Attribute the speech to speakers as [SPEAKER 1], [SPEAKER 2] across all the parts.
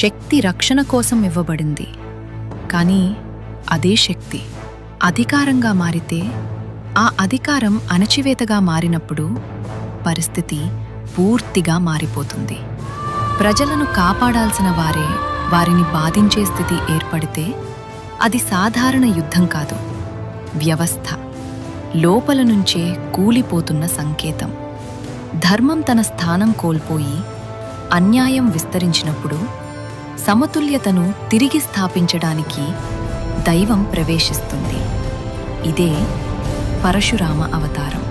[SPEAKER 1] శక్తి రక్షణ కోసం ఇవ్వబడింది. కానీ అదే శక్తి అధికారంగా మారితే, ఆ అధికారం అణచివేతగా మారినప్పుడు పరిస్థితి పూర్తిగా మారిపోతుంది. ప్రజలను కాపాడాల్సిన వారే వారిని బాధించే స్థితి ఏర్పడితే అది సాధారణ యుద్ధం కాదు, వ్యవస్థ లోపల నుంచే కూలిపోతున్న సంకేతం. ధర్మం తన స్థానం కోల్పోయి అన్యాయం విస్తరించినప్పుడు సమతుల్యతను తిరిగి స్థాపించడానికి దైవం ప్రవేశిస్తుంది. ఇదే పరశురామ అవతారం.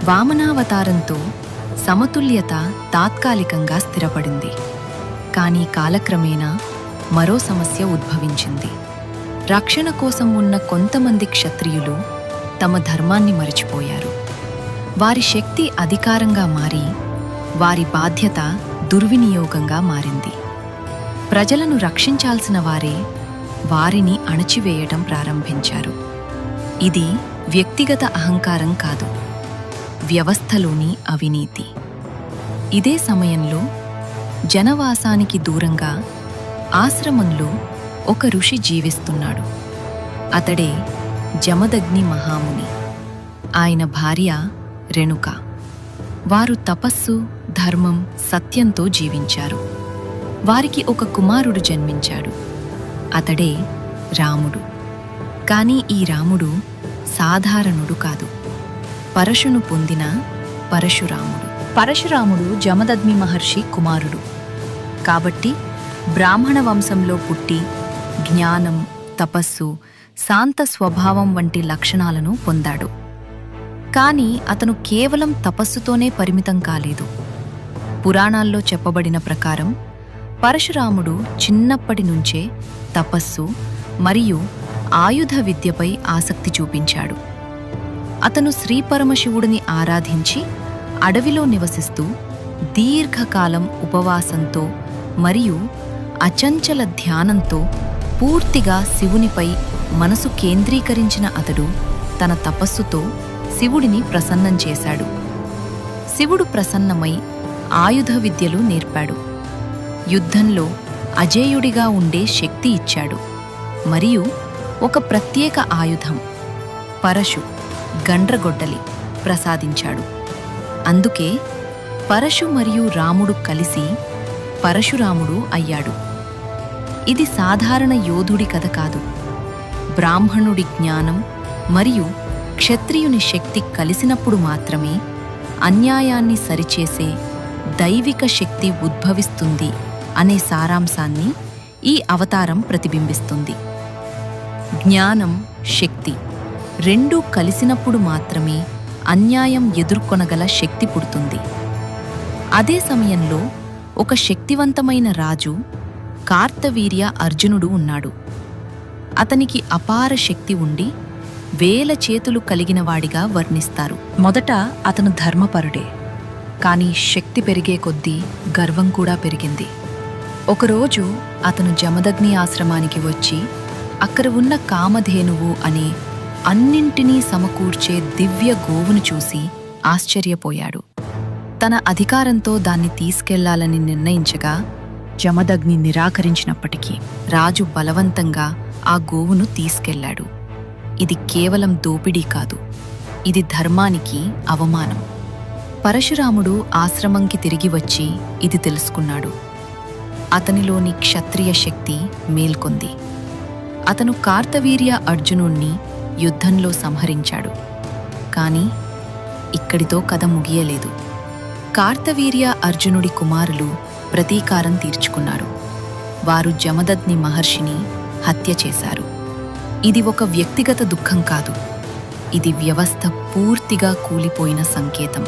[SPEAKER 1] వామనావతారంతో సమతుల్యత తాత్కాలికంగా స్థిరపడింది. కానీ కాలక్రమేణా మరో సమస్య ఉద్భవించింది. రక్షణ కోసం ఉన్న కొంతమంది క్షత్రియులు తమ ధర్మాన్ని మరిచిపోయారు. వారి శక్తి అధికారంగా మారి వారి బాధ్యత దుర్వినియోగంగా మారింది. ప్రజలను రక్షించాల్సిన వారే వారిని అణచివేయటం ప్రారంభించారు. ఇది వ్యక్తిగత అహంకారం కాదు, వ్యవస్థలోని అవినీతి. ఇదే సమయంలో జనవాసానికి దూరంగా ఆశ్రమంలో ఒక ఋషి జీవిస్తున్నాడు. అతడే జమదగ్ని మహాముని. ఆయన భార్య రేణుక. వారు తపస్సు, ధర్మం, సత్యంతో జీవించారు. వారికి ఒక కుమారుడు జన్మించాడు. అతడే రాముడు. కానీ ఈ రాముడు సాధారణుడు కాదు, పరశును పొందిన పరశురాముడు. పరశురాముడు జమదగ్ని మహర్షి కుమారుడు కాబట్టి బ్రాహ్మణ వంశంలో పుట్టి జ్ఞానం, తపస్సు, శాంత స్వభావం వంటి లక్షణాలను పొందాడు. కానీ అతను కేవలం తపస్సుతోనే పరిమితం కాలేదు. పురాణాల్లో చెప్పబడిన ప్రకారం పరశురాముడు చిన్నప్పటి నుంచే తపస్సు మరియు ఆయుధ విద్యపై ఆసక్తి చూపించాడు. అతను శ్రీపరమశివుడిని ఆరాధించి అడవిలో నివసిస్తూ దీర్ఘకాలం ఉపవాసంతో మరియు అచంచల ధ్యానంతో పూర్తిగా శివునిపై మనసు కేంద్రీకరించిన అతడు తన తపస్సుతో శివుడిని ప్రసన్నం చేశాడు. శివుడు ప్రసన్నమై ఆయుధ విద్యలు నేర్పాడు. యుద్ధంలో అజేయుడిగా ఉండే శక్తి ఇచ్చాడు. మరియు ఒక ప్రత్యేక ఆయుధం పరశు గండ్రగొడ్డలి ప్రసాదించాడు. అందుకే పరశు మరియు రాముడు కలిసి పరశురాముడు అయ్యాడు. ఇది సాధారణ యోధుడి కథ కాదు. బ్రాహ్మణుడి జ్ఞానం మరియు క్షత్రియుని శక్తి కలిసినప్పుడు మాత్రమే అన్యాయాన్ని సరిచేసే దైవిక శక్తి ఉద్భవిస్తుంది అనే సారాంశాన్ని ఈ అవతారం ప్రతిబింబిస్తుంది. జ్ఞానం, శక్తి రెండూ కలిసినప్పుడు మాత్రమే అన్యాయం ఎదుర్కొనగల శక్తి పుడుతుంది. అదే సమయంలో ఒక శక్తివంతమైన రాజు కార్తవీర్య అర్జునుడు ఉన్నాడు. అతనికి అపార శక్తి ఉండి వేల చేతులు కలిగినవాడిగా వర్ణిస్తారు. మొదట అతను ధర్మపరుడే. కానీ శక్తి పెరిగే కొద్దీ గర్వం కూడా పెరిగింది. ఒకరోజు అతను జమదగ్ని ఆశ్రమానికి వచ్చి అక్కడ ఉన్న కామధేనువు అనే అన్నింటినీ సమకూర్చే దివ్య గోవును చూసి ఆశ్చర్యపోయాడు. తన అధికారంతో దాన్ని తీసుకెళ్లాలని నిర్ణయించగా జమదగ్ని నిరాకరించినప్పటికీ రాజు బలవంతంగా ఆ గోవును తీసుకెళ్లాడు. ఇది కేవలం దోపిడీ కాదు, ఇది ధర్మానికి అవమానం. పరశురాముడు ఆశ్రమంకి తిరిగి వచ్చి ఇది తెలుసుకున్నాడు. అతనిలోని క్షత్రియ శక్తి మేల్కొంది. అతను కార్తవీర్య అర్జునుణ్ణి యుద్ధంలో సంహరించాడు. కానీ ఇక్కడితో కథ ముగియలేదు. కార్తవీర్య అర్జునుడి కుమారులు ప్రతీకారం తీర్చుకున్నారు. వారు జమదగ్ని మహర్షిని హత్య చేశారు. ఇది ఒక వ్యక్తిగత దుఃఖం కాదు, ఇది వ్యవస్థ పూర్తిగా కూలిపోయిన సంకేతం.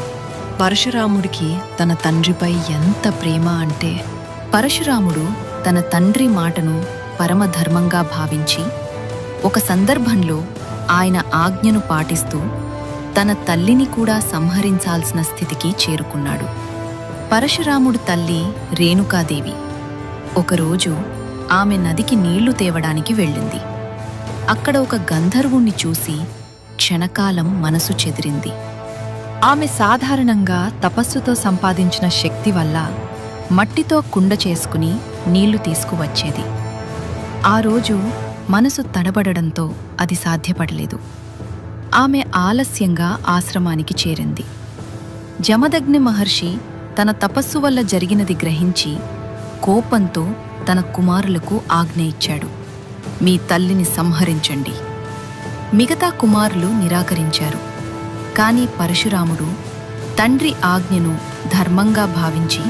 [SPEAKER 1] పరశురాముడికి తన తండ్రిపై ఎంత ప్రేమ అంటే, పరశురాముడు తన తండ్రి మాటను పరమధర్మంగా భావించి ఒక సందర్భంలో ఆయన ఆజ్ఞను పాటిస్తూ తన తల్లిని కూడా సంహరించాల్సిన స్థితికి చేరుకున్నాడు. పరశురాముడు తల్లి రేణుకాదేవి. ఒకరోజు ఆమె నదికి నీళ్లు తేవడానికి వెళ్ళింది. అక్కడ ఒక గంధర్వుణ్ణి చూసి క్షణకాలం మనసు చెదిరింది. ఆమె సాధారణంగా తపస్సుతో సంపాదించిన శక్తి వల్ల మట్టితో కుండ చేసుకుని నీళ్లు తీసుకువచ్చేది. ఆ రోజు మనసు తడబడడంతో అది సాధ్యపడలేదు. ఆమె ఆలస్యంగా ఆశ్రమానికి చేరింది. జమదగ్ని మహర్షి తన తపస్సు వల్ల జరిగినది గ్రహించి కోపంతో తన కుమారులకు ఆజ్ఞ ఇచ్చాడు. మీ తల్లిని సంహరించండి. మిగతా కుమారులు నిరాకరించారు. కాని పరశురాముడు తండ్రి ఆజ్ఞను ధర్మంగా భావించి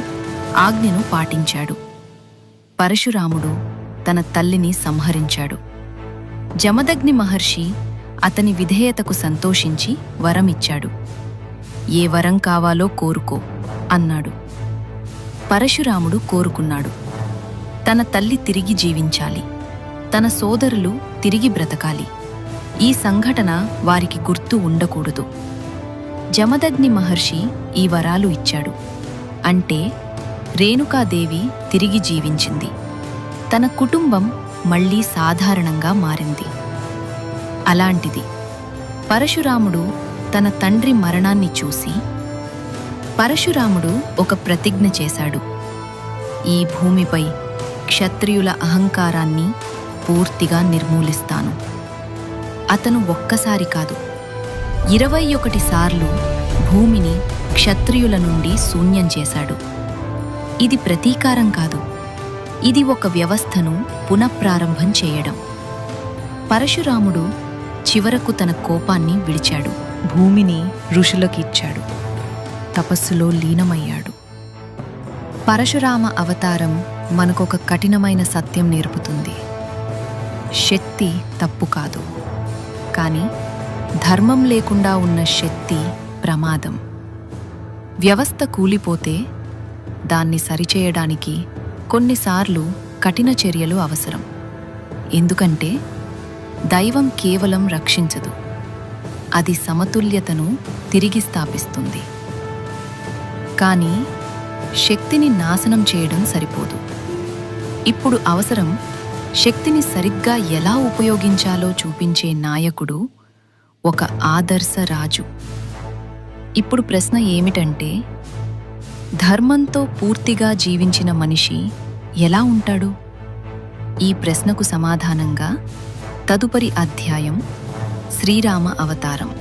[SPEAKER 1] ఆజ్ఞను పాటించాడు. పరశురాముడు తన తల్లిని సంహరించాడు. జమదగ్ని మహర్షి అతని విధేయతకు సంతోషించి వరమిచ్చాడు. ఏ వరం కావాలో కోరుకో అన్నాడు. పరశురాముడు కోరుకున్నాడు. తన తల్లి తిరిగి జీవించాలి, తన సోదరులు తిరిగి బ్రతకాలి. ఈ సంఘటన వారికి గుర్తు ఉండకూడదు. జమదగ్ని మహర్షి ఈ వరాలు ఇచ్చాడు. అంటే రేణుకాదేవి తిరిగి జీవించింది. తన కుటుంబం మళ్లీ సాధారణంగా మారింది. అలాంటిది పరశురాముడు తన తండ్రి మరణాన్ని చూసి పరశురాముడు ఒక ప్రతిజ్ఞ చేశాడు. ఈ భూమిపై క్షత్రియుల అహంకారాన్ని పూర్తిగా నిర్మూలిస్తాను. అతను ఒక్కసారి కాదు, 21 సార్లు భూమిని క్షత్రియుల నుండి శూన్యం చేశాడు. ఇది ప్రతీకారం కాదు, ఇది ఒక వ్యవస్థను పునఃప్రారంభం చేయడం. పరశురాముడు చివరకు తన కోపాన్ని విడిచాడు. భూమిని ఋషులకిచ్చాడు. తపస్సులో లీనమయ్యాడు. పరశురామ అవతారం మనకొక కఠినమైన సత్యం నేర్పుతుంది. శక్తి తప్పు కాదు, కానీ ధర్మం లేకుండా ఉన్న శక్తి ప్రమాదం. వ్యవస్థ కూలిపోతే దాన్ని సరిచేయడానికి కొన్నిసార్లు కఠిన చర్యలు అవసరం. ఎందుకంటే దైవం కేవలం రక్షించదు, అది సమతుల్యతను తిరిగి స్థాపిస్తుంది. కానీ శక్తిని నాశనం చేయడం సరిపోదు. ఇప్పుడు అవసరం శక్తిని సరిగ్గా ఎలా ఉపయోగించాలో చూపించే నాయకుడు, ఒక ఆదర్శ రాజు. ఇప్పుడు ప్రశ్న ఏమిటంటే, ధర్మంతో పూర్తిగా జీవించిన మనిషి ఎలా ఉంటాడు? ఈ ప్రశ్నకు సమాధానంగా తదుపరి అధ్యాయం శ్రీరామ అవతారం.